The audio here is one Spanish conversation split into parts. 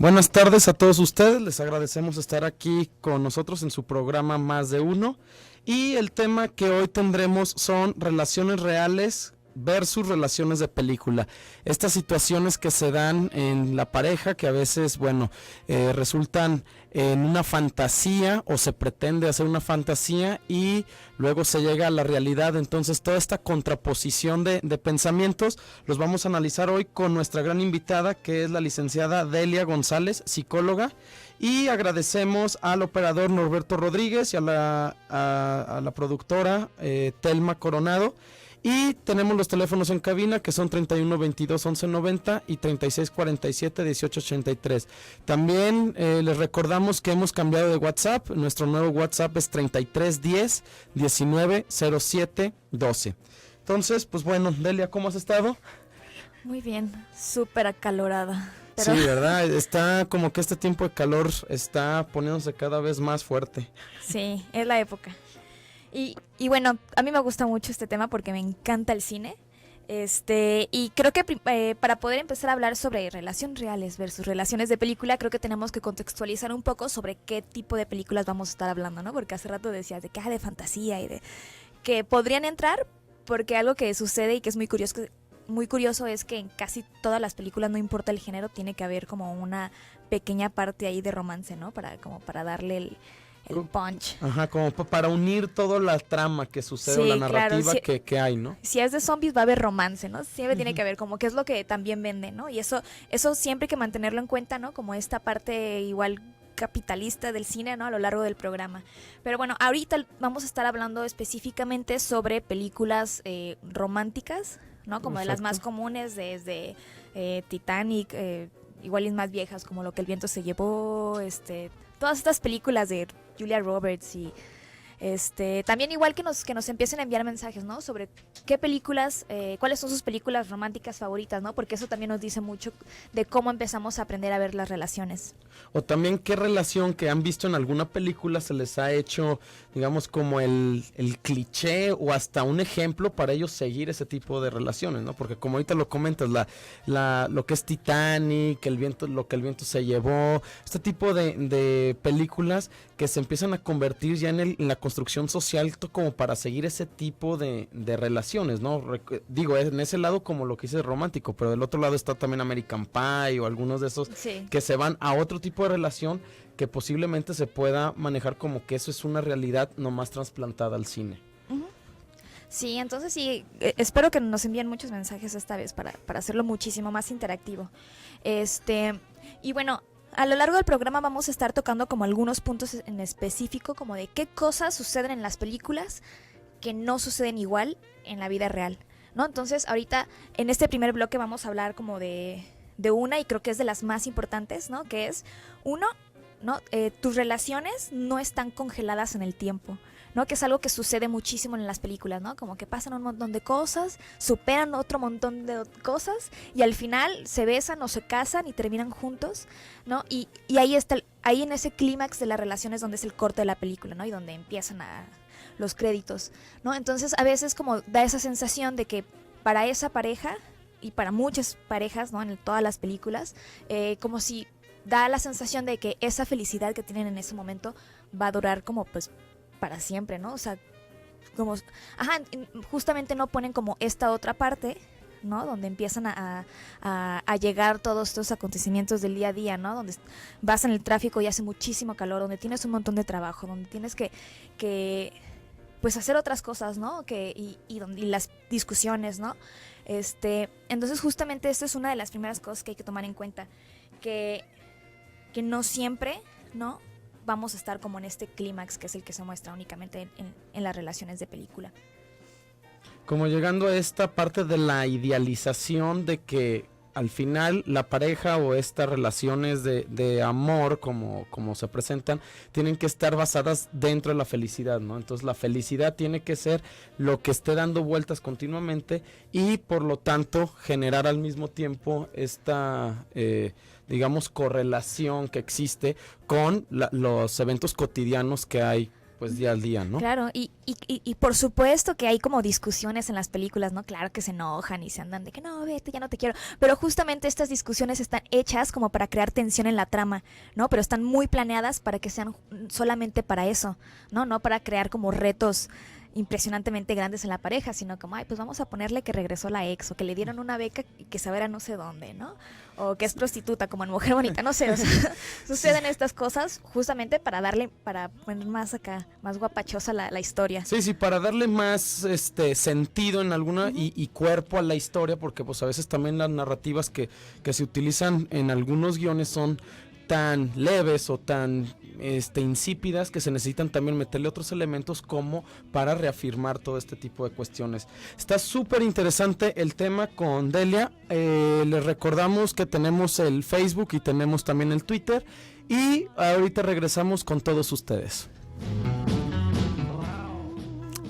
Buenas tardes a todos ustedes, les agradecemos estar aquí con nosotros en su programa Más de Uno y el tema que hoy tendremos son relaciones reales versus relaciones de película. Estas situaciones que se dan en la pareja que a veces, resultan en una fantasía o se pretende hacer una fantasía y luego se llega a la realidad. Entonces toda esta contraposición de pensamientos los vamos a analizar hoy con nuestra gran invitada, que es la licenciada Delia González, psicóloga, y agradecemos al operador Norberto Rodríguez y a la productora Telma Coronado. Y tenemos los teléfonos en cabina que son 31 22 11 90 y 36 47 18 83. También les recordamos que hemos cambiado de WhatsApp. Nuestro nuevo WhatsApp es 33 10 19 07 12. Entonces, pues bueno, Delia, ¿cómo has estado? Muy bien, súper acalorada. Pero... Sí, ¿verdad? Está como que este tiempo de calor está poniéndose cada vez más fuerte. Sí, es la época. Y bueno, a mí me gusta mucho este tema porque me encanta el cine. Y creo que para poder empezar a hablar sobre relaciones reales versus relaciones de película, creo que tenemos que contextualizar un poco sobre qué tipo de películas vamos a estar hablando, ¿no? Porque hace rato decías de de fantasía y de que podrían entrar, porque algo que sucede y que es muy curioso es que en casi todas las películas, no importa el género, tiene que haber como una pequeña parte ahí de romance, ¿no? Para darle el punch. Ajá, como para unir toda la trama que sucede, sí, o la narrativa, claro, que hay, ¿no? Si es de zombies va a haber romance, ¿no? Siempre tiene que haber como que es lo que también vende, ¿no? Y eso siempre hay que mantenerlo en cuenta, ¿no? Como esta parte igual capitalista del cine, ¿no? A lo largo del programa. Pero bueno, ahorita vamos a estar hablando específicamente sobre películas románticas, ¿no? Como Perfecto. De las más comunes, desde Titanic, igual y más viejas, como Lo que el viento se llevó, todas estas películas de Julia Roberts y también igual que nos empiecen a enviar mensajes, ¿no? Sobre qué películas, cuáles son sus películas románticas favoritas, ¿no? Porque eso también nos dice mucho de cómo empezamos a aprender a ver las relaciones. O también qué relación que han visto en alguna película se les ha hecho, digamos, como el cliché o hasta un ejemplo para ellos seguir ese tipo de relaciones, ¿no? Porque como ahorita lo comentas, lo que es Titanic, lo que el viento se llevó, este tipo de películas que se empiezan a convertir ya en la construcción social como para seguir ese tipo de relaciones, ¿no? Digo, en ese lado como lo que hice romántico, pero del otro lado está también American Pie o algunos de esos sí. Que se van a otro tipo de relación que posiblemente se pueda manejar como que eso es una realidad nomás trasplantada al cine. Uh-huh. Sí, entonces sí, espero que nos envíen muchos mensajes esta vez para hacerlo muchísimo más interactivo. Y bueno, a lo largo del programa vamos a estar tocando como algunos puntos en específico, como de qué cosas suceden en las películas que no suceden igual en la vida real, ¿no? Entonces ahorita en este primer bloque vamos a hablar como de una, y creo que es de las más importantes, ¿no? Que es, uno, ¿no? Tus relaciones no están congeladas en el tiempo, ¿no? Que es algo que sucede muchísimo en las películas, ¿no? Como que pasan un montón de cosas, superan otro montón de cosas y al final se besan o se casan y terminan juntos, ¿no? Y ahí está, ahí en ese clímax de las relaciones donde es el corte de la película, ¿no? Y donde empiezan los créditos, ¿no? Entonces a veces como da esa sensación de que para esa pareja y para muchas parejas, ¿no? En todas las películas, como si da la sensación de que esa felicidad que tienen en ese momento va a durar como pues para siempre, ¿no? O sea, como, justamente no ponen como esta otra parte, ¿no? Donde empiezan a llegar todos estos acontecimientos del día a día, ¿no? Donde vas en el tráfico y hace muchísimo calor, donde tienes un montón de trabajo, donde tienes que pues hacer otras cosas, ¿no? Y las discusiones, ¿no? Entonces justamente esta es una de las primeras cosas que hay que tomar en cuenta, que no siempre, ¿no? Vamos a estar como en este clímax que es el que se muestra únicamente en las relaciones de película. Como llegando a esta parte de la idealización de que al final la pareja o estas relaciones de amor como se presentan tienen que estar basadas dentro de la felicidad, ¿no? Entonces la felicidad tiene que ser lo que esté dando vueltas continuamente y por lo tanto generar al mismo tiempo esta digamos correlación que existe con los eventos cotidianos que hay pues día al día, ¿no? Claro, y por supuesto que hay como discusiones en las películas, ¿no? Claro que se enojan y se andan de que no, vete, ya no te quiero. Pero justamente estas discusiones están hechas como para crear tensión en la trama, ¿no? Pero están muy planeadas para que sean solamente para eso, ¿no? No para crear como retos impresionantemente grandes en la pareja, sino como, ay, pues vamos a ponerle que regresó la ex, o que le dieron una beca y que se verá no sé dónde, ¿no? O que es prostituta, como en Mujer Bonita, no sé, o sea, suceden estas cosas justamente para poner más acá, más guapachosa la historia. Sí, para darle más sentido en alguna y cuerpo a la historia, porque pues a veces también las narrativas que se utilizan en algunos guiones son tan leves o tan insípidas que se necesitan también meterle otros elementos como para reafirmar todo este tipo de cuestiones. Está súper interesante el tema con Delia. Les recordamos que tenemos el Facebook y tenemos también el Twitter, y ahorita regresamos con todos ustedes.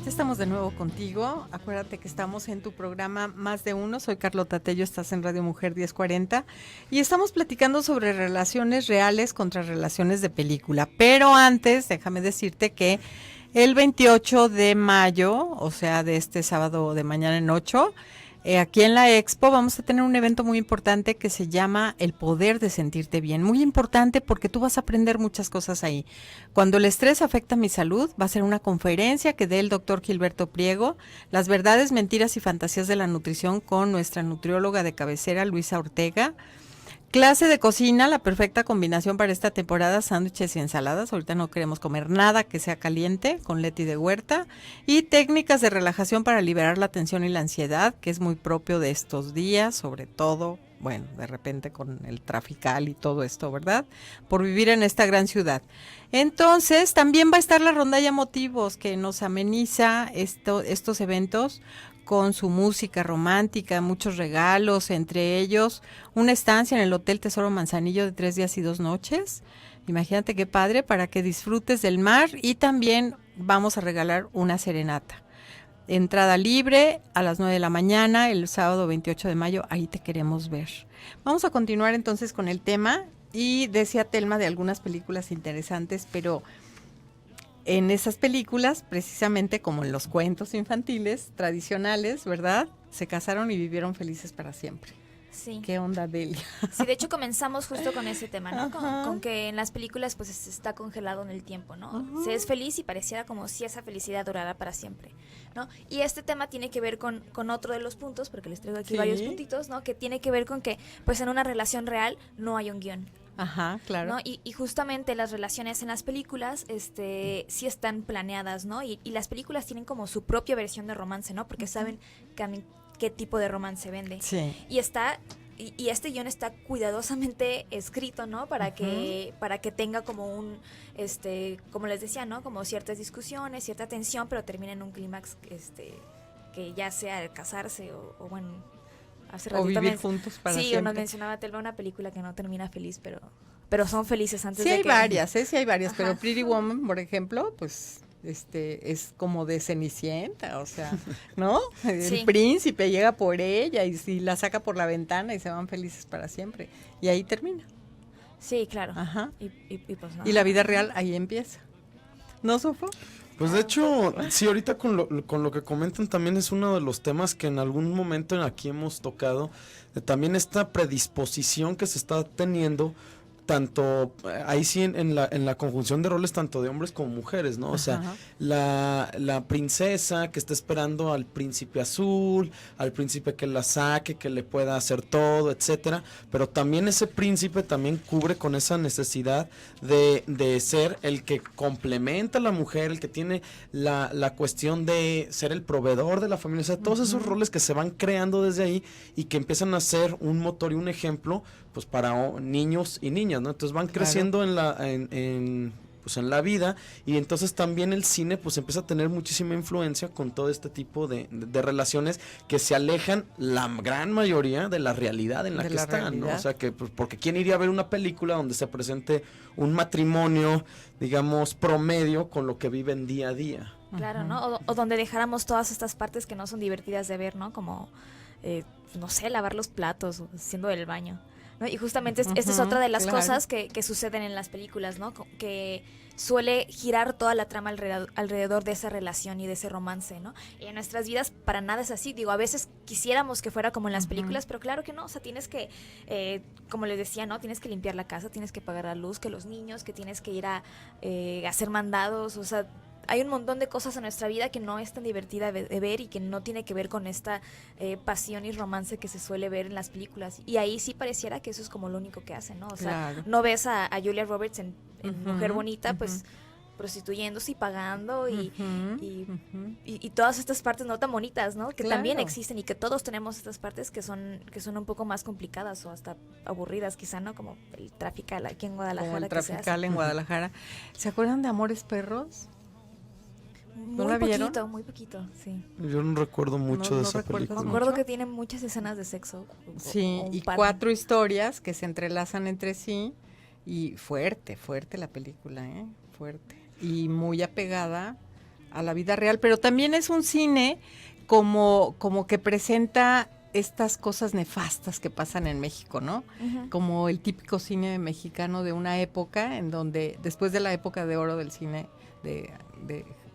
Estamos de nuevo contigo. Acuérdate que estamos en tu programa Más de Uno. Soy Carlota Tello, estás en Radio Mujer 1040 y estamos platicando sobre relaciones reales contra relaciones de película. Pero antes, déjame decirte que el 28 de mayo, o sea, de este sábado de mañana en 8, aquí en la Expo vamos a tener un evento muy importante que se llama El Poder de Sentirte Bien. Muy importante porque tú vas a aprender muchas cosas ahí. Cuando el estrés afecta mi salud, va a ser una conferencia que dé el doctor Gilberto Priego, Las verdades, mentiras y fantasías de la nutrición, con nuestra nutrióloga de cabecera, Luisa Ortega. Clase de cocina, la perfecta combinación para esta temporada, sándwiches y ensaladas. Ahorita no queremos comer nada que sea caliente, con Leti de Huerta. Y técnicas de relajación para liberar la tensión y la ansiedad, que es muy propio de estos días, sobre todo, bueno, de repente con el trafical y todo esto, ¿verdad? Por vivir en esta gran ciudad. Entonces, también va a estar la rondalla Motivos, que nos ameniza estos eventos con su música romántica, muchos regalos, entre ellos una estancia en el Hotel Tesoro Manzanillo de 3 días y 2 noches. Imagínate qué padre, para que disfrutes del mar, y también vamos a regalar una serenata. Entrada libre a las 9 de la mañana, el sábado 28 de mayo, ahí te queremos ver. Vamos a continuar entonces con el tema, y decía Telma de algunas películas interesantes, pero en esas películas, precisamente como en los cuentos infantiles tradicionales, ¿verdad? Se casaron y vivieron felices para siempre. Sí. ¿Qué onda, Delia? Sí, de hecho comenzamos justo con ese tema, ¿no? Con que en las películas pues está congelado en el tiempo, ¿no? Se es feliz y pareciera como si esa felicidad durara para siempre, ¿no? Y este tema tiene que ver con otro de los puntos, porque les traigo aquí varios puntitos, ¿no? Que tiene que ver con que pues en una relación real no hay un guión. Ajá, claro. ¿No? Y justamente las relaciones en las películas sí están planeadas, ¿no? Y las películas tienen como su propia versión de romance, ¿no? Porque saben qué tipo de romance vende. Sí. Y este guión está cuidadosamente escrito, ¿no? Para que tenga como como les decía, ¿no? Como ciertas discusiones, cierta tensión, pero termine en un clímax que ya sea el casarse o bueno, hace ratito o vivir juntos para siempre. Sí, nos mencionaba Telma una película que no termina feliz, pero son felices antes de que... Sí hay varias, pero Pretty Woman, por ejemplo, pues es como de Cenicienta, o sea, ¿no? El príncipe llega por ella y si la saca por la ventana y se van felices para siempre. Y ahí termina. Sí, claro. Ajá. Y pues nada. Y la vida real ahí empieza. ¿No, Sofo? Pues de hecho, sí, ahorita con lo que comentan también es uno de los temas que en algún momento aquí hemos tocado, también esta predisposición que se está teniendo, tanto, ahí sí en la conjunción de roles tanto de hombres como mujeres, ¿no? O sea, la princesa que está esperando al príncipe azul, al príncipe que la saque, que le pueda hacer todo, etcétera, pero también ese príncipe también cubre con esa necesidad de ser el que complementa a la mujer, el que tiene la cuestión de ser el proveedor de la familia, o sea, todos esos roles que se van creando desde ahí y que empiezan a ser un motor y un ejemplo pues para niños y niñas, ¿no? Entonces van creciendo en la vida, y entonces también el cine pues empieza a tener muchísima influencia con todo este tipo de relaciones que se alejan la gran mayoría de la realidad en la que están, ¿no? O sea que pues, porque quién iría a ver una película donde se presente un matrimonio, digamos, promedio con lo que viven día a día. Claro, ¿no? O donde dejáramos todas estas partes que no son divertidas de ver, ¿no? Como, no sé, lavar los platos o haciendo el baño. ¿no? Y justamente esta es otra de las claro. cosas que suceden en las películas, ¿no? Que suele girar toda la trama alrededor de esa relación y de ese romance, ¿no? Y en nuestras vidas para nada es así. Digo, a veces quisiéramos que fuera como en las películas, pero claro que no. O sea, tienes que, como les decía, ¿no? Tienes que limpiar la casa, tienes que pagar la luz, que los niños, que tienes que ir a hacer mandados, o sea, hay un montón de cosas en nuestra vida que no es tan divertida de ver y que no tiene que ver con esta pasión y romance que se suele ver en las películas. Y ahí sí pareciera que eso es como lo único que hacen, ¿no? O sea, Claro. no ves a Julia Roberts en Mujer Bonita, pues prostituyéndose y pagando y todas estas partes no tan bonitas, ¿no? Que Claro. también existen y que todos tenemos estas partes que son un poco más complicadas o hasta aburridas quizá, ¿no? Como el trafical aquí en Guadalajara. Como el que se hace. trafical en Guadalajara. ¿Se acuerdan de Amores Perros? ¿No la vieron? Muy poquito, sí. Yo no recuerdo mucho de no esa recuerdas película. Me acuerdo que tiene muchas escenas de sexo. Sí, o un y par. 4 historias que se entrelazan entre sí y fuerte la película, fuerte y muy apegada a la vida real, pero también es un cine como que presenta estas cosas nefastas que pasan en México, ¿no? Ujú. Como el típico cine mexicano de una época en donde, después de la época de oro del cine de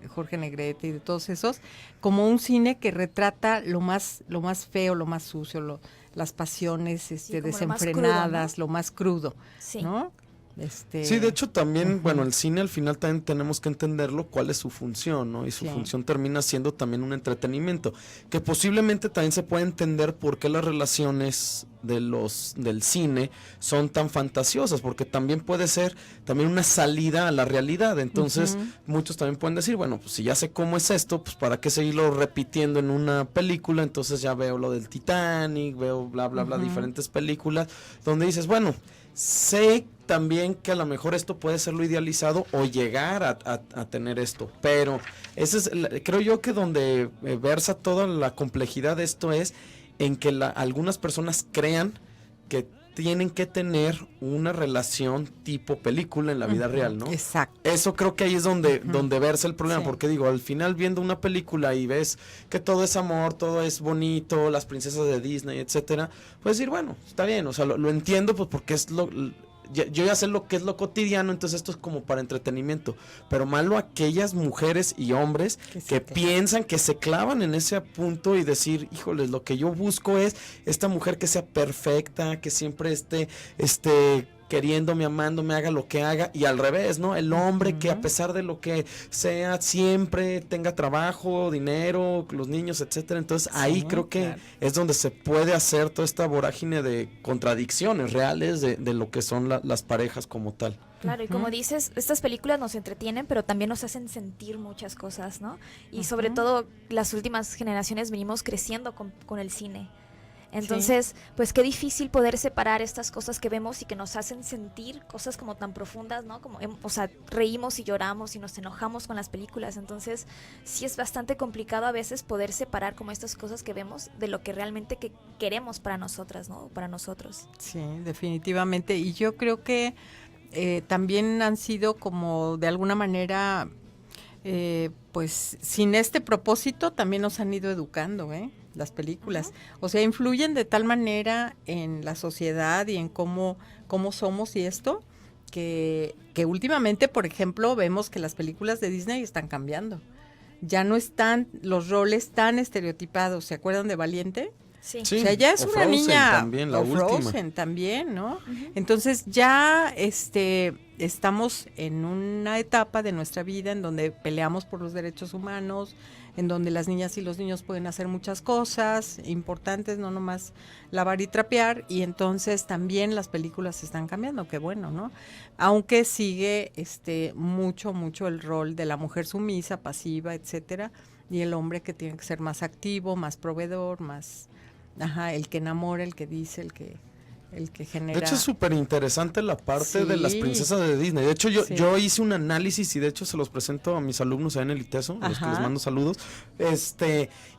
Jorge Negrete y de todos esos, como un cine que retrata lo más feo, lo más sucio, las pasiones como lo más desenfrenadas, crudo, lo más crudo, Sí. ¿no? Sí, de hecho también, bueno, el cine al final también tenemos que entenderlo cuál es su función, ¿no? Y su Sí. función termina siendo también un entretenimiento, que posiblemente también se puede entender por qué las relaciones del cine son tan fantasiosas, porque también puede ser también una salida a la realidad. Entonces, muchos también pueden decir, bueno, pues si ya sé cómo es esto, pues para qué seguirlo repitiendo en una película. Entonces ya veo lo del Titanic, veo bla bla bla, diferentes películas donde dices, bueno, sé también que a lo mejor esto puede ser lo idealizado o llegar a tener esto, pero ese es, creo yo que donde versa toda la complejidad de esto es en que algunas personas crean que tienen que tener una relación tipo película en la vida real, ¿no? Exacto. Eso creo que ahí es donde versa el problema, Sí. porque digo, al final viendo una película y ves que todo es amor, todo es bonito, las princesas de Disney, etcétera, puedes decir, bueno, está bien, o sea, lo entiendo pues porque es yo ya sé lo que es lo cotidiano, entonces esto es como para entretenimiento, pero malo aquellas mujeres y hombres que piensan, que se clavan en ese punto y decir, híjoles, lo que yo busco es esta mujer que sea perfecta, que siempre esté queriéndome, amándome, haga lo que haga, y al revés, ¿no? El hombre que a pesar de lo que sea, siempre tenga trabajo, dinero, los niños, etcétera. Entonces ahí creo que es donde se puede hacer toda esta vorágine de contradicciones reales de lo que son las parejas como tal. Claro, y como dices, estas películas nos entretienen, pero también nos hacen sentir muchas cosas, ¿no? Y sobre todo las últimas generaciones venimos creciendo con el cine. Entonces, pues qué difícil poder separar estas cosas que vemos y que nos hacen sentir cosas como tan profundas, ¿no? Como, o sea, reímos y lloramos y nos enojamos con las películas. Entonces, sí es bastante complicado a veces poder separar como estas cosas que vemos de lo que realmente queremos para nosotras, ¿no? Para nosotros. Sí, definitivamente. Y yo creo que también han sido como de alguna manera, pues sin este propósito también nos han ido educando, las películas. O sea, influyen de tal manera en la sociedad y en cómo somos y esto, que últimamente, por ejemplo, vemos que las películas de Disney están cambiando. Ya no están los roles tan estereotipados. ¿Se acuerdan de Valiente? Sí. Sí, O sea, ya es o una Frozen niña, también, la o última. Frozen también, ¿no? Entonces ya estamos en una etapa de nuestra vida en donde peleamos por los derechos humanos, en donde las niñas y los niños pueden hacer muchas cosas importantes, no nomás lavar y trapear, y entonces también las películas están cambiando, qué bueno, ¿no? Aunque sigue mucho el rol de la mujer sumisa, pasiva, etcétera, y el hombre que tiene que ser más activo, más proveedor, más el que enamora, el que dice, el que genera. De hecho es súper interesante la parte de las Sí. princesas de Disney. De hecho Sí. yo hice un análisis y de hecho se los presento a mis alumnos allá en el ITESO, a los que les mando saludos.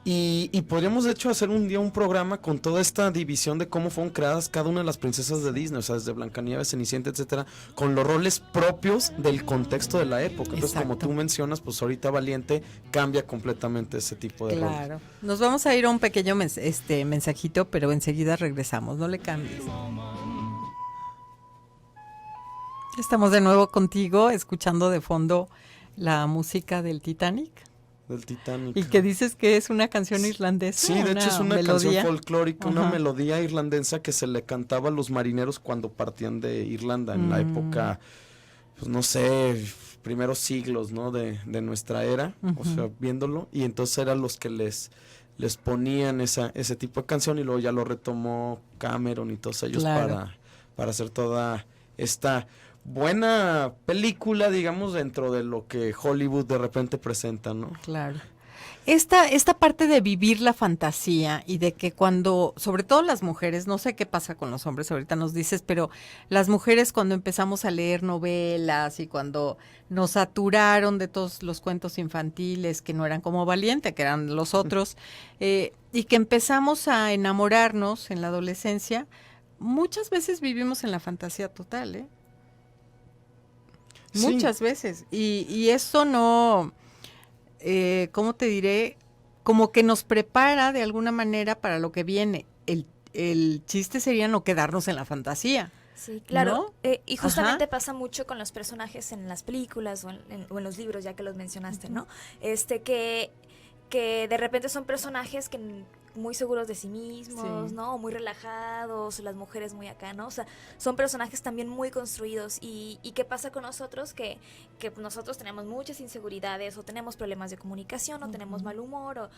Y podríamos de hecho hacer un día un programa con toda esta división de cómo fueron creadas cada una de las princesas de Disney, o sea, desde Blancanieves, Cenicienta, etcétera, con los roles propios del contexto de la época. Entonces, como tú mencionas, pues ahorita Valiente cambia completamente ese tipo de roles. Claro. Nos vamos a ir a un pequeño mensajito, pero enseguida regresamos, no le cambies. Estamos de nuevo contigo, escuchando de fondo la música del Titanic. Del Titanic. Y que dices que es una canción irlandesa. Sí, de hecho es una melodía. canción folclórica, Ajá. una melodía irlandesa que se le cantaba a los marineros cuando partían de Irlanda en la época, pues no sé, primeros siglos, ¿no? De nuestra era, o sea, viéndolo, y entonces eran los que les ponían ese tipo de canción y luego ya lo retomó Cameron y todos ellos para hacer toda esta buena película, digamos, dentro de lo que Hollywood de repente presenta, ¿no? Claro. Esta parte de vivir la fantasía y de que cuando, sobre todo las mujeres, no sé qué pasa con los hombres, ahorita nos dices, pero las mujeres cuando empezamos a leer novelas y cuando nos saturaron de todos los cuentos infantiles que no eran como Valiente, que eran los otros, y que empezamos a enamorarnos en la adolescencia, muchas veces vivimos en la fantasía total, ¿eh? Sí. Muchas veces. Y eso no... ¿cómo te diré? Como que nos prepara de alguna manera para lo que viene. El chiste sería no quedarnos en la fantasía. Sí, claro. ¿No? Y justamente pasa mucho con los personajes en las películas o en los libros, ya que los mencionaste, ¿no? Que de repente son personajes que muy seguros de sí mismos, Sí. ¿no? O muy relajados, las mujeres muy acá, ¿no? O sea, son personajes también muy construidos. ¿Y qué pasa con nosotros? Que nosotros tenemos muchas inseguridades, o tenemos problemas de comunicación, o tenemos mal humor,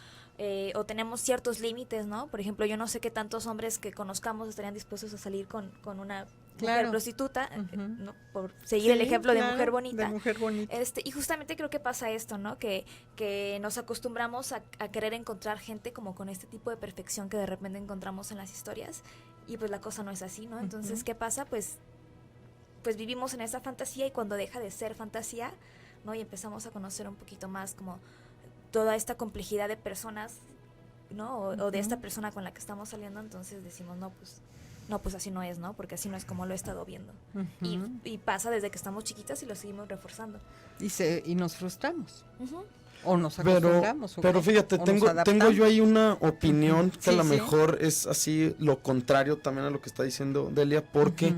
o tenemos ciertos límites, ¿no? Por ejemplo, yo no sé qué tantos hombres que conozcamos estarían dispuestos a salir con una mujer prostituta, ¿no? Por seguir el ejemplo de mujer bonita. De mujer bonita. Y justamente creo que pasa esto, ¿no? Que nos acostumbramos a querer encontrar gente como con este tipo de perfección que de repente encontramos en las historias, y pues la cosa no es así, ¿no? Entonces, ¿qué pasa? Pues vivimos en esa fantasía, y cuando deja de ser fantasía, ¿no? Y empezamos a conocer un poquito más como toda esta complejidad de personas, ¿no? O de esta persona con la que estamos saliendo, entonces decimos, no, pues así no es, ¿no? Porque así no es como lo he estado viendo. Y pasa desde que estamos chiquitas y lo seguimos reforzando. Y nos frustramos. Ujú. O nos acostumbramos. Pero fíjate, o nos tengo adaptamos. yo ahí una opinión que Sí, a lo sí. mejor es así lo contrario también a lo que está diciendo Delia, porque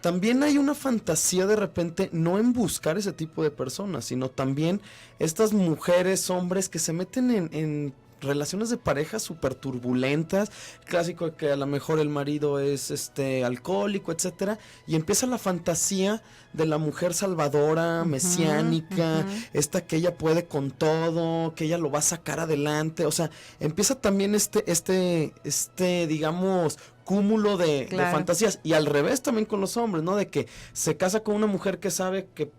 también hay una fantasía de repente no en buscar ese tipo de personas, sino también estas mujeres, hombres que se meten en relaciones de pareja súper turbulentas, clásico que a lo mejor el marido es alcohólico, etcétera, y empieza la fantasía de la mujer salvadora, mesiánica, esta que ella puede con todo, que ella lo va a sacar adelante, o sea, empieza también digamos, cúmulo de fantasías, y al revés también con los hombres, ¿no? De que se casa con una mujer que sabe que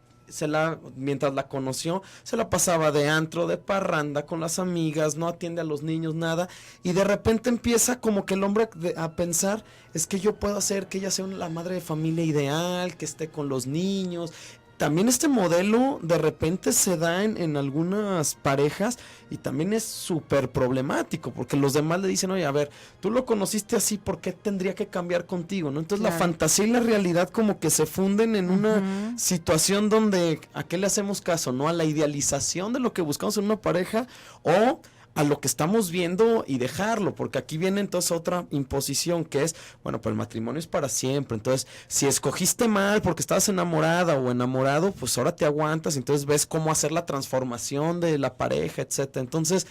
mientras la conoció, se la pasaba de antro, de parranda con las amigas, no atiende a los niños, nada, y de repente empieza como que el hombre a pensar, es que yo puedo hacer que ella sea la madre de familia ideal, que esté con los niños. También este modelo de repente se da en algunas parejas, y también es súper problemático, porque los demás le dicen, oye, a ver, tú lo conociste así, ¿por qué tendría que cambiar contigo? ¿No? Entonces la fantasía y la realidad como que se funden en una situación donde, ¿a qué le hacemos caso? ¿No? A la idealización de lo que buscamos en una pareja, o a lo que estamos viendo y dejarlo, porque aquí viene entonces otra imposición que es, bueno, pues el matrimonio es para siempre, entonces si escogiste mal porque estabas enamorada o enamorado, pues ahora te aguantas, entonces ves cómo hacer la transformación de la pareja, etcétera. Entonces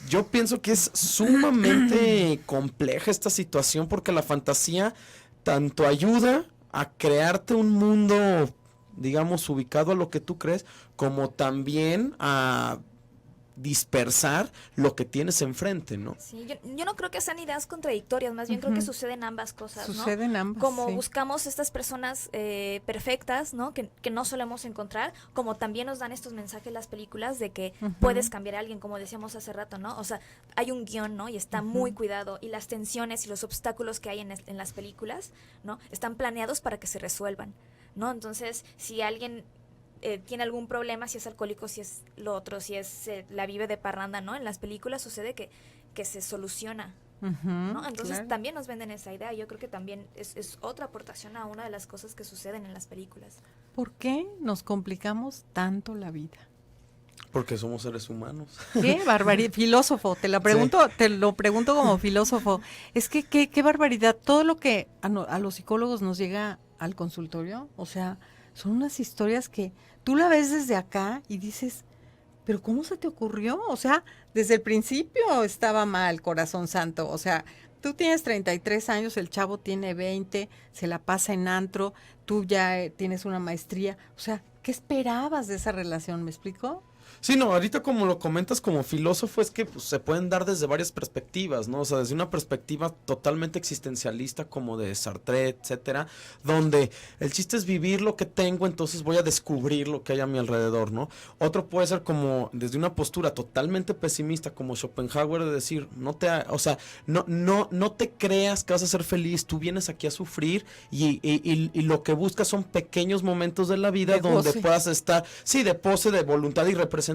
yo pienso que es sumamente compleja esta situación, porque la fantasía tanto ayuda a crearte un mundo, digamos, ubicado a lo que tú crees, como también a dispersar lo que tienes enfrente, ¿no? Sí, yo no creo que sean ideas contradictorias, más bien creo que suceden ambas cosas, ¿no? Suceden ambas, como sí. buscamos estas personas perfectas, ¿no? Que no solemos encontrar, como también nos dan estos mensajes las películas de que puedes cambiar a alguien, como decíamos hace rato, ¿no? O sea, hay un guión, ¿no? Y está muy cuidado, y las tensiones y los obstáculos que hay en las películas, ¿no? Están planeados para que se resuelvan, ¿no? Entonces, si alguien tiene algún problema, si es alcohólico, si es lo otro, si es la vive de parranda, ¿no? En las películas sucede que se soluciona, ¿no? Entonces también nos venden esa idea. Yo creo que también es otra aportación a una de las cosas que suceden en las películas. ¿Por qué nos complicamos tanto la vida? Porque somos seres humanos. Qué barbaridad, filósofo, te lo pregunto como filósofo. Es que qué barbaridad, todo lo que a los psicólogos nos llega al consultorio, o sea, son unas historias que tú la ves desde acá y dices, pero ¿cómo se te ocurrió? O sea, desde el principio estaba mal, corazón santo. O sea, tú tienes 33 años, el chavo tiene 20, se la pasa en antro, tú ya tienes una maestría. O sea, ¿qué esperabas de esa relación? ¿Me explico? Sí, no, ahorita como lo comentas como filósofo es que pues, se pueden dar desde varias perspectivas, ¿no? O sea, desde una perspectiva totalmente existencialista como de Sartre, etcétera, donde el chiste es vivir lo que tengo, entonces voy a descubrir lo que hay a mi alrededor, ¿no? Otro puede ser como desde una postura totalmente pesimista como Schopenhauer de decir, no te creas que vas a ser feliz, tú vienes aquí a sufrir y lo que buscas son pequeños momentos de la vida De donde goce. puedas estar, sí, de pose, de voluntad y representación,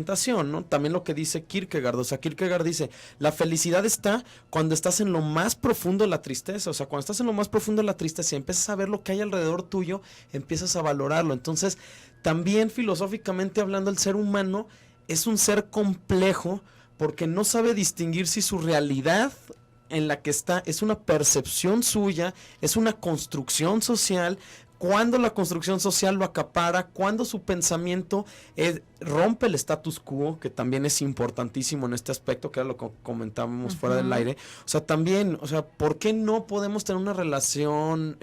¿no? También lo que dice Kierkegaard, o sea, Kierkegaard dice, la felicidad está cuando estás en lo más profundo de la tristeza, o sea, cuando estás en lo más profundo de la tristeza y empiezas a ver lo que hay alrededor tuyo, empiezas a valorarlo. Entonces, también filosóficamente hablando, el ser humano es un ser complejo porque no sabe distinguir si su realidad en la que está es una percepción suya, es una construcción social, cuando la construcción social lo acapara, cuando su pensamiento rompe el status quo, que también es importantísimo en este aspecto, que era lo que comentábamos fuera del aire. O sea, también, o sea, ¿por qué no podemos tener una relación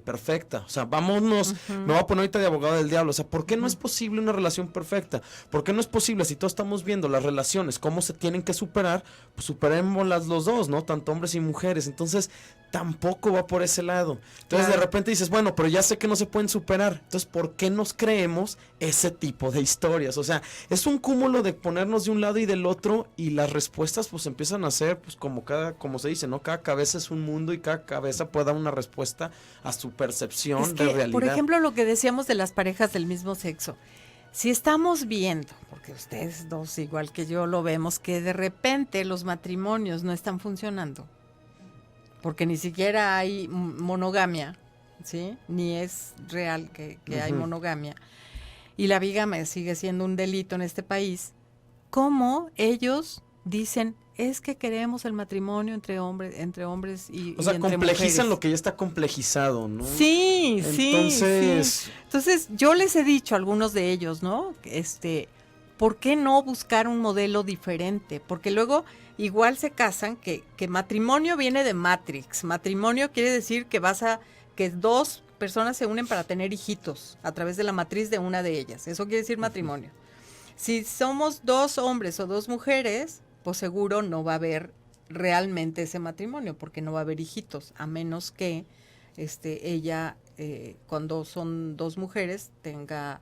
perfecta? O sea, vámonos, me voy a poner ahorita de abogado del diablo, o sea, ¿por qué no es posible una relación perfecta? ¿Por qué no es posible, si todos estamos viendo las relaciones, cómo se tienen que superar, pues superémoslas los dos, ¿no? Tanto hombres y mujeres. Entonces, tampoco va por ese lado. Entonces, de repente dices, bueno, pero ya sé que no se pueden superar. Entonces, ¿por qué nos creemos ese tipo de historias? O sea, es un cúmulo de ponernos de un lado y del otro y las respuestas pues empiezan a ser pues como se dice, ¿no? Cada cabeza es un mundo y cada cabeza puede dar una respuesta a su percepción Es que, de realidad. por ejemplo, lo que decíamos de las parejas del mismo sexo. Si estamos viendo, porque ustedes dos igual que yo lo vemos, que de repente los matrimonios no están funcionando, porque ni siquiera hay monogamia, ¿sí? Ni es real que hay monogamia. Y la bigamia sigue siendo un delito en este país. ¿Cómo ellos dicen, es que queremos el matrimonio entre hombres y o sea, entre complejizan mujeres? lo que ya está complejizado, ¿no? Sí, Entonces, sí. Entonces, yo les he dicho a algunos de ellos, ¿no? ¿Por qué no buscar un modelo diferente? Porque luego igual se casan, que matrimonio viene de Matrix. Matrimonio quiere decir que dos personas se unen para tener hijitos a través de la matriz de una de ellas. Eso quiere decir matrimonio. Si somos dos hombres o dos mujeres, pues seguro no va a haber realmente ese matrimonio, porque no va a haber hijitos, a menos que ella, cuando son dos mujeres, tenga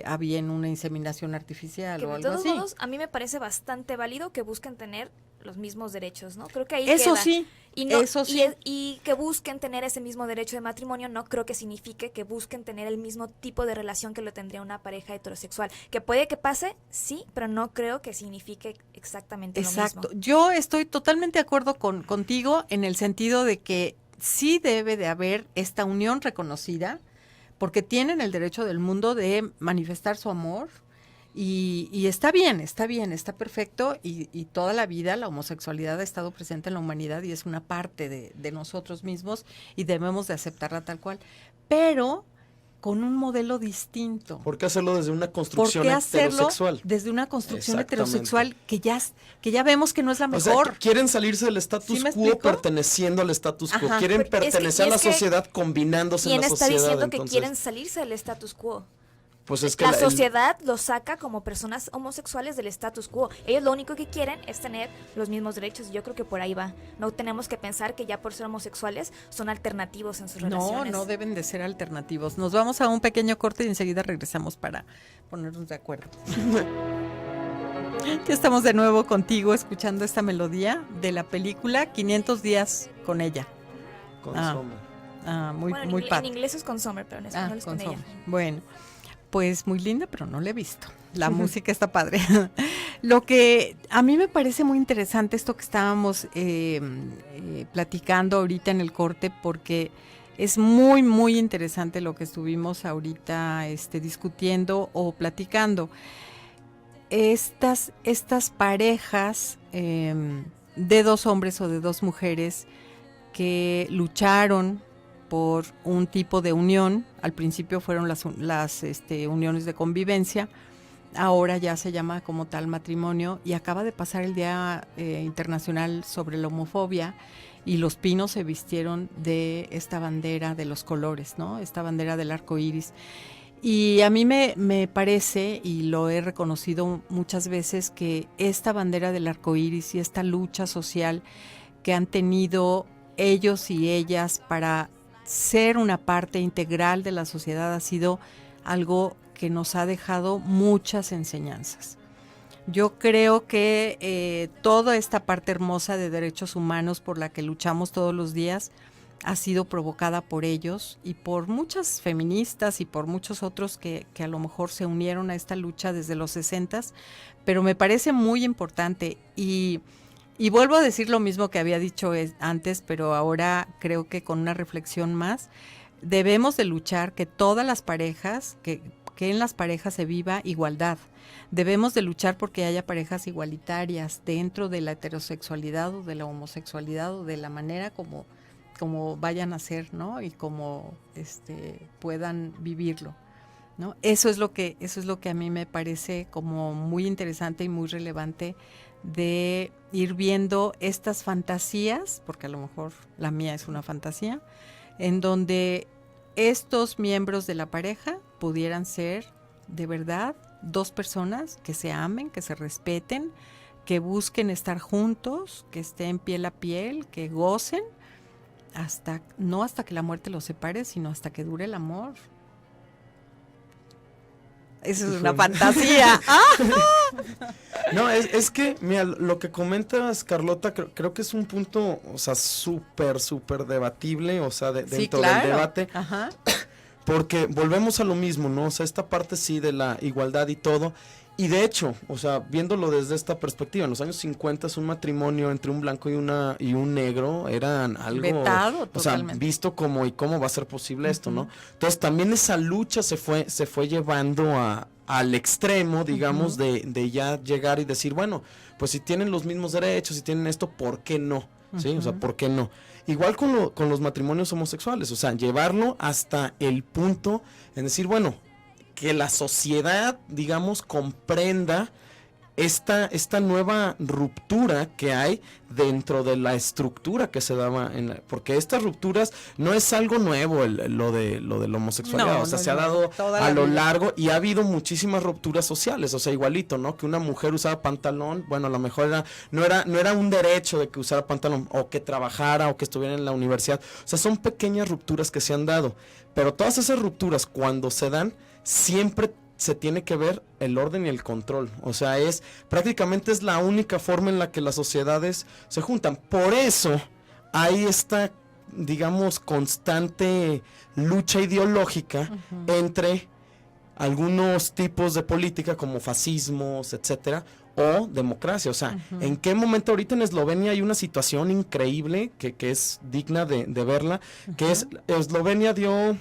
a bien una inseminación artificial Que o de algo todos así. modos, a mí me parece bastante válido que busquen tener los mismos derechos, ¿no? Creo que ahí Eso queda. sí, Y no, eso sí. y que busquen tener ese mismo derecho de matrimonio no creo que signifique que busquen tener el mismo tipo de relación que lo tendría una pareja heterosexual. Que puede que pase, sí, pero no creo que signifique exactamente lo Exacto. mismo. Yo estoy totalmente de acuerdo contigo en el sentido de que sí debe de haber esta unión reconocida, porque tienen el derecho del mundo de manifestar su amor y está bien, está perfecto y toda la vida la homosexualidad ha estado presente en la humanidad y es una parte de nosotros mismos y debemos de aceptarla tal cual, pero con un modelo distinto. ¿por qué hacerlo desde una ¿Por construcción qué hacerlo heterosexual? desde una construcción Exactamente. heterosexual que ya vemos que no es la O sea, mejor? que quieren salirse del status ¿Sí me quo explico? perteneciendo al status quo. Ajá. Quieren Pero es que- pertenecer y a la es que sociedad combinándose en ¿Quién la está sociedad. diciendo que Entonces, quieren salirse del status quo? pues es que La sociedad los saca como personas homosexuales del status quo. Ellos lo único que quieren es tener los mismos derechos y yo creo que por ahí va. No tenemos que pensar que ya por ser homosexuales son alternativos en sus No, relaciones. no deben de ser alternativos. Nos vamos a un pequeño corte y enseguida regresamos para ponernos de acuerdo. Ya estamos de nuevo contigo escuchando esta melodía de la película 500 días con ella. con Ah. Soma. Muy, Bueno, muy en padre. inglés es con Summer, pero en español es con ella. Summer. Bueno, pues muy linda, pero no la he visto. La música está padre. Lo que a mí me parece muy interesante esto que estábamos platicando ahorita en el corte, porque es muy, muy interesante lo que estuvimos ahorita discutiendo o platicando. Estas parejas de dos hombres o de dos mujeres que lucharon por un tipo de unión. Al principio fueron las uniones de convivencia, ahora ya se llama como tal matrimonio, y acaba de pasar el Día Internacional sobre la Homofobia, y los Pinos se vistieron de esta bandera de los colores, ¿no? Esta bandera del arco iris. Y a mí me parece, y lo he reconocido muchas veces, que esta bandera del arco iris y esta lucha social que han tenido ellos y ellas para ser una parte integral de la sociedad ha sido algo que nos ha dejado muchas enseñanzas. Yo creo que toda esta parte hermosa de derechos humanos por la que luchamos todos los días ha sido provocada por ellos y por muchas feministas y por muchos otros que a lo mejor se unieron a esta lucha desde los 60s, pero me parece muy importante y vuelvo a decir lo mismo que había dicho antes, pero ahora creo que con una reflexión más, debemos de luchar que todas las parejas, que en las parejas se viva igualdad. Debemos de luchar porque haya parejas igualitarias dentro de la heterosexualidad o de la homosexualidad o de la manera como vayan a ser, ¿no? Y como puedan vivirlo, ¿no? Eso es lo que a mí me parece como muy interesante y muy relevante de ir viendo estas fantasías, porque a lo mejor la mía es una fantasía, en donde estos miembros de la pareja pudieran ser de verdad dos personas que se amen, que se respeten, que busquen estar juntos, que estén piel a piel, que gocen, no hasta que la muerte los separe, sino hasta que dure el amor. Eso es una fantasía. No, es que, mira, lo que comentas, Carlota, creo que es un punto, o sea, súper debatible, o sea, dentro sí, claro. del debate. Ajá. Porque volvemos a lo mismo, ¿no? O sea, esta parte sí de la igualdad y todo. Y de hecho, o sea, viéndolo desde esta perspectiva, en los años 50 un matrimonio entre un blanco y un negro eran algo vetado, o sea, totalmente. visto como y cómo va a ser posible esto, ¿no? Entonces también esa lucha se fue llevando al extremo, digamos, de ya llegar y decir, bueno, pues si tienen los mismos derechos, si tienen esto, ¿por qué no? ¿Sí? O sea, ¿por qué no? Igual con los matrimonios homosexuales, o sea, llevarlo hasta el punto en decir, bueno, que la sociedad, digamos, comprenda esta nueva ruptura que hay dentro de la estructura que se daba porque estas rupturas no es algo nuevo lo de la homosexualidad, no, o sea, no, se ha dado a lo largo y ha habido muchísimas rupturas sociales, o sea, igualito, ¿no? Que una mujer usara pantalón, bueno, a lo mejor no era un derecho de que usara pantalón o que trabajara o que estuviera en la universidad, o sea, son pequeñas rupturas que se han dado, pero todas esas rupturas cuando se dan siempre se tiene que ver el orden y el control, o sea, prácticamente es la única forma en la que las sociedades se juntan. Por eso hay esta, digamos, constante lucha ideológica entre algunos tipos de política como fascismos, etcétera, o democracia. O sea, ¿en qué momento ahorita en Eslovenia hay una situación increíble que es digna de verla? Que es, Eslovenia dio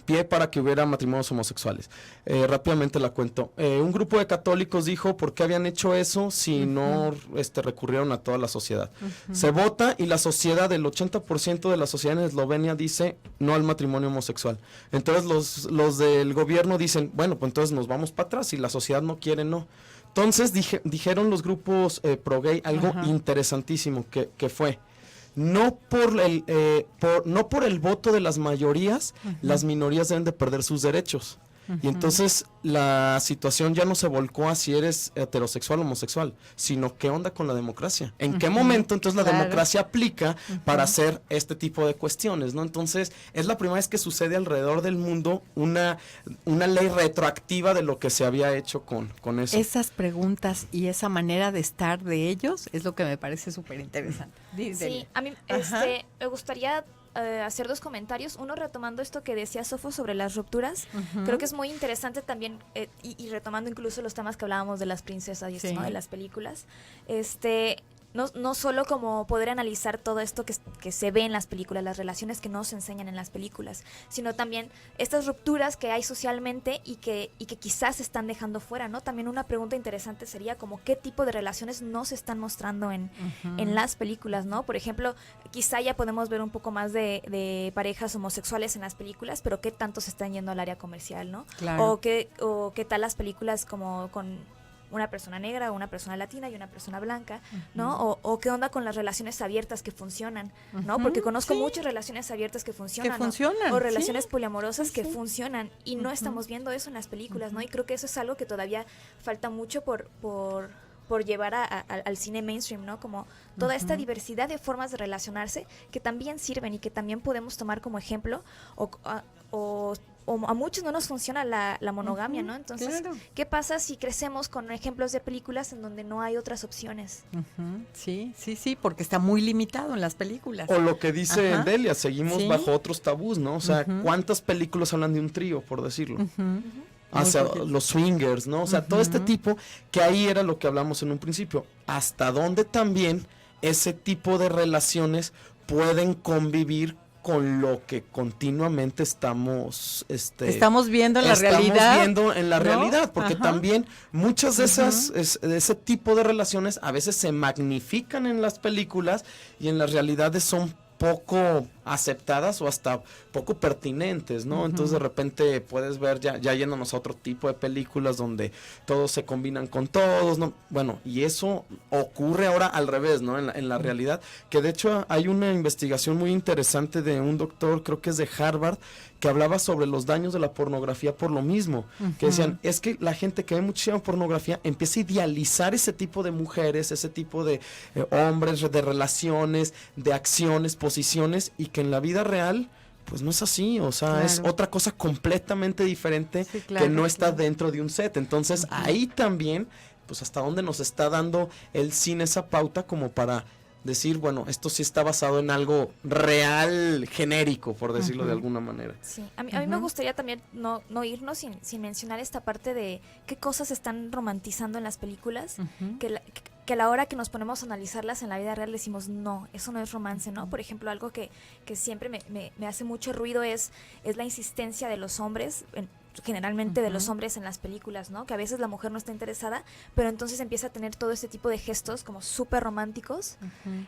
pie para que hubiera matrimonios homosexuales. Rápidamente la cuento. Un grupo de católicos dijo por qué habían hecho eso si no recurrieron a toda la sociedad. Se vota y la sociedad, el 80% de la sociedad en Eslovenia dice no al matrimonio homosexual. Entonces los del gobierno dicen, bueno, pues entonces nos vamos para atrás, si la sociedad no quiere, no. Entonces dijeron los grupos pro-gay algo interesantísimo que fue: no por el voto de las mayorías, las minorías deben de perder sus derechos. Y entonces la situación ya no se volcó a si eres heterosexual o homosexual, sino qué onda con la democracia. ¿En qué momento entonces la democracia aplica para hacer este tipo de cuestiones, ¿no? Entonces es la primera vez que sucede alrededor del mundo una ley retroactiva de lo que se había hecho con eso. Esas preguntas y esa manera de estar de ellos es lo que me parece súper interesante. Sí, a mí me gustaría hacer dos comentarios. Uno, retomando esto que decía Sofo sobre las rupturas. Creo que es muy interesante también, y retomando incluso los temas que hablábamos de las princesas y ¿no? de las películas. no solo como poder analizar todo esto que se ve en las películas, las relaciones que no se enseñan en las películas, sino también estas rupturas que hay socialmente y que quizás se están dejando fuera, ¿no? También una pregunta interesante sería como qué tipo de relaciones no se están mostrando en las películas, ¿no? Por ejemplo, quizá ya podemos ver un poco más de parejas homosexuales en las películas, pero qué tanto se están yendo al área comercial, ¿no? Claro. O qué tal las películas como con una persona negra, una persona latina y una persona blanca, ¿no? O qué onda con las relaciones abiertas que funcionan, ¿no? Porque conozco muchas relaciones abiertas que funcionan, o relaciones poliamorosas que funcionan y no estamos viendo eso en las películas, ¿no? Y creo que eso es algo que todavía falta mucho por llevar al cine mainstream, ¿no? Como toda esta diversidad de formas de relacionarse que también sirven y que también podemos tomar como ejemplo o a muchos no nos funciona la monogamia, ¿no? Entonces, ¿qué pasa si crecemos con ejemplos de películas en donde no hay otras opciones? Sí, porque está muy limitado en las películas. O lo que dice Delia, seguimos bajo otros tabús, ¿no? O sea, ¿cuántas películas hablan de un trío, por decirlo? O sea, los swingers, ¿no? O sea, todo este tipo, que ahí era lo que hablamos en un principio. Hasta dónde también ese tipo de relaciones pueden convivir con lo que continuamente estamos viendo en la realidad. Estamos viendo en la realidad, porque también muchas de de ese tipo de relaciones a veces se magnifican en las películas y en las realidades son poco aceptadas o hasta poco pertinentes, ¿no? Entonces de repente puedes ver ya yéndonos a otro tipo de películas donde todos se combinan con todos, ¿no? Bueno, y eso ocurre ahora al revés, ¿no? En la realidad, que de hecho hay una investigación muy interesante de un doctor, creo que es de Harvard, que hablaba sobre los daños de la pornografía por lo mismo, que decían, es que la gente que ve muchísima pornografía empieza a idealizar ese tipo de mujeres, ese tipo de hombres, de relaciones, de acciones, posiciones, y que en la vida real pues no es así, o sea, es otra cosa completamente diferente que no está dentro de un set. Entonces ahí también, pues hasta dónde nos está dando el cine esa pauta como para decir, bueno, esto sí está basado en algo real, genérico, por decirlo de alguna manera. Sí, a mí me gustaría también no irnos sin mencionar esta parte de qué cosas se están romantizando en las películas, que a la hora que nos ponemos a analizarlas en la vida real decimos, no, eso no es romance, ¿no? Por ejemplo, algo que siempre me hace mucho ruido es la insistencia de los hombres, generalmente de los hombres en las películas, ¿no? Que a veces la mujer no está interesada, pero entonces empieza a tener todo este tipo de gestos como súper románticos,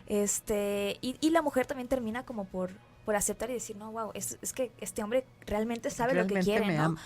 y la mujer también termina como por aceptar y decir, no, wow, es que este hombre realmente sabe lo que quiere, ¿no?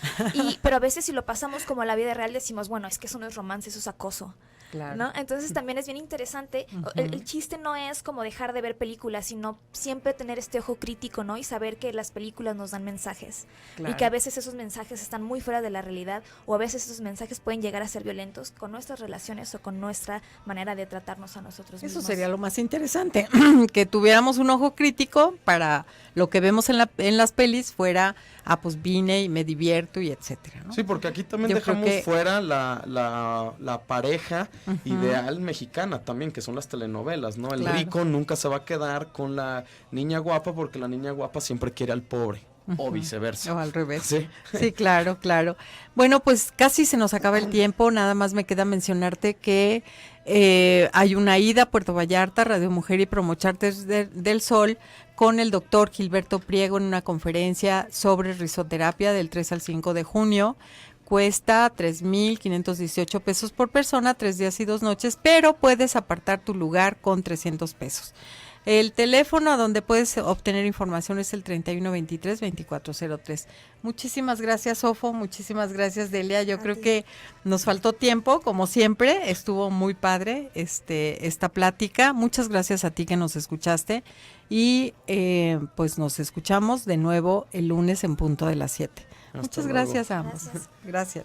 Pero a veces si lo pasamos como a la vida real decimos, bueno, es que eso no es romance, eso es acoso. Claro. ¿No? Entonces también es bien interesante. El chiste no es como dejar de ver películas, sino siempre tener este ojo crítico, ¿no? Y saber que las películas nos dan mensajes. Claro. Y que a veces esos mensajes están muy fuera de la realidad, o a veces esos mensajes pueden llegar a ser violentos con nuestras relaciones o con nuestra manera de tratarnos a nosotros mismos. Eso sería lo más interesante, que tuviéramos un ojo crítico para lo que vemos en las pelis fuera, pues vine y me divierto y etcétera, ¿no? Sí, porque aquí también dejamos fuera la pareja ideal mexicana también, que son las telenovelas, ¿no? El rico nunca se va a quedar con la niña guapa porque la niña guapa siempre quiere al pobre. O viceversa. O al revés. Sí, claro. Bueno, pues casi se nos acaba el tiempo, nada más me queda mencionarte que hay una ida a Puerto Vallarta, Radio Mujer y Promochartes del Sol, con el doctor Gilberto Priego en una conferencia sobre risoterapia del 3 al 5 de junio. Cuesta 3,518 pesos por persona, 3 días y 2 noches, pero puedes apartar tu lugar con 300 pesos. El teléfono a donde puedes obtener información es el 3123-2403. Muchísimas gracias, Sofo, muchísimas gracias, Delia. Yo creo que nos faltó tiempo, como siempre, estuvo muy padre esta plática. Muchas gracias a ti que nos escuchaste y pues nos escuchamos de nuevo el lunes en punto de las 7. Muchas gracias a ambos. Gracias.